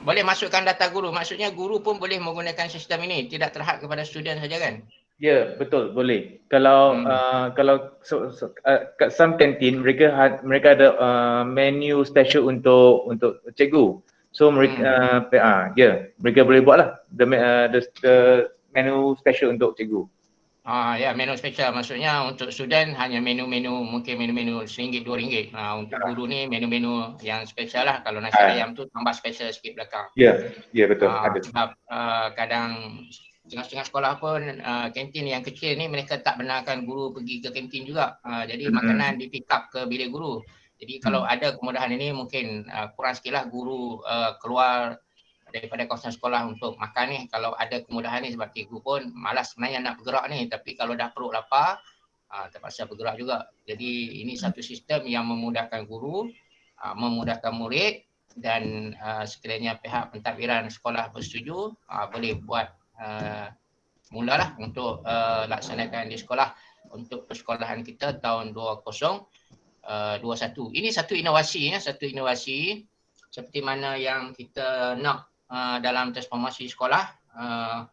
Boleh masukkan data guru. Maksudnya guru pun boleh menggunakan sistem ini. Tidak terhad kepada student saja kan? Ya, betul, boleh. Kalau kat some kantin mereka ada menu special untuk cikgu. So mereka mereka boleh buatlah the menu special untuk cikgu. Ya, menu special maksudnya untuk student hanya menu-menu, mungkin menu-menu RM1, RM2. Untuk guru ni menu-menu yang special lah. Kalau nasi ayam tu tambah special sikit belakang. Ya betul. Ada. Sebab kadang setengah-setengah sekolah pun kantin yang kecil ni mereka tak benarkan guru pergi ke kantin juga. Jadi makanan di pick up ke bilik guru. Jadi kalau ada kemudahan ini mungkin kurang sikit lah guru keluar daripada kawasan sekolah untuk makan ni. Kalau ada kemudahan ni sebab cikgu pun malas sebenarnya nak bergerak ni, tapi kalau dah perut lapar terpaksa bergerak juga. Jadi ini satu sistem yang memudahkan guru, memudahkan murid, dan sekiranya pihak pentadbiran sekolah bersetuju, boleh buat mulalah untuk laksanakan di sekolah untuk persekolahan kita tahun 2021. Ini satu inovasi seperti mana yang kita nak dalam transformasi sekolah.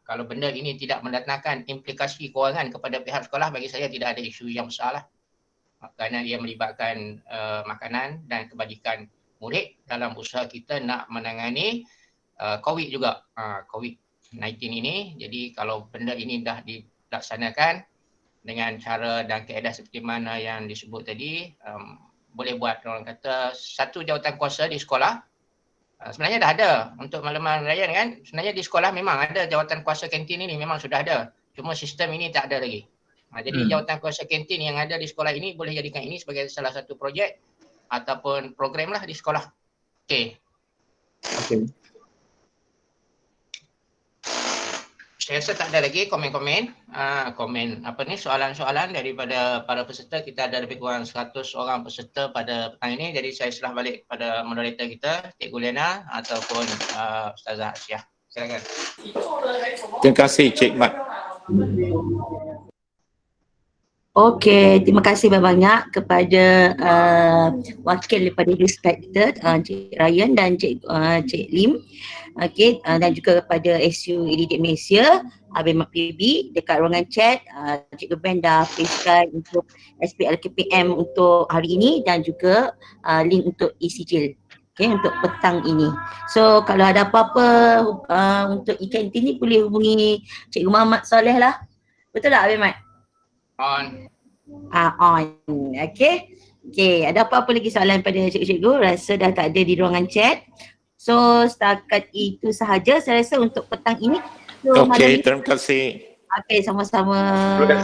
Kalau benda ini tidak mendatangkan implikasi kewangan kepada pihak sekolah, bagi saya tidak ada isu yang besar lah. Kerana dia melibatkan makanan dan kebajikan murid dalam usaha kita nak menangani COVID juga, COVID-19 ini. Jadi kalau benda ini dah dilaksanakan dengan cara dan kaedah seperti mana yang disebut tadi, boleh buat orang kata satu jawatan kuasa di sekolah. Sebenarnya dah ada untuk makluman Ryan kan, sebenarnya di sekolah memang ada jawatan kuasa kantin ini, memang sudah ada. Cuma sistem ini tak ada lagi. Jadi jawatan kuasa kantin yang ada di sekolah ini boleh jadikan ini sebagai salah satu projek ataupun program lah di sekolah. Okey. Saya rasa tak ada lagi komen-komen. Soalan-soalan daripada para peserta. Kita ada lebih kurang 100 orang peserta pada petang ini. Jadi saya serah balik pada moderator kita, Cikgu Lena ataupun Ustazah Asyah. Silakan. Terima kasih Cik Mat. Okey, terima kasih banyak kepada wakil daripada Respected, Cik Ryan dan Cik Lim. Okey, dan juga kepada SU Edidik Malaysia, Abang Mat PB dekat ruangan chat. Cikgu Ben dah pastekan untuk SPLKPM untuk hari ini dan juga link untuk e-sijil. Okay, untuk petang ini. So kalau ada apa-apa untuk e-kantin ni boleh hubungi Cikgu Muhammad Soleh lah. Betul tak Abang Mat? On. On. Okay. Okay, ada apa-apa lagi soalan pada cikgu-cikgu? Rasa dah tak ada di ruangan chat. So setakat itu sahaja saya rasa untuk petang ini. So, Okey, terima kasih. Okay, sama-sama.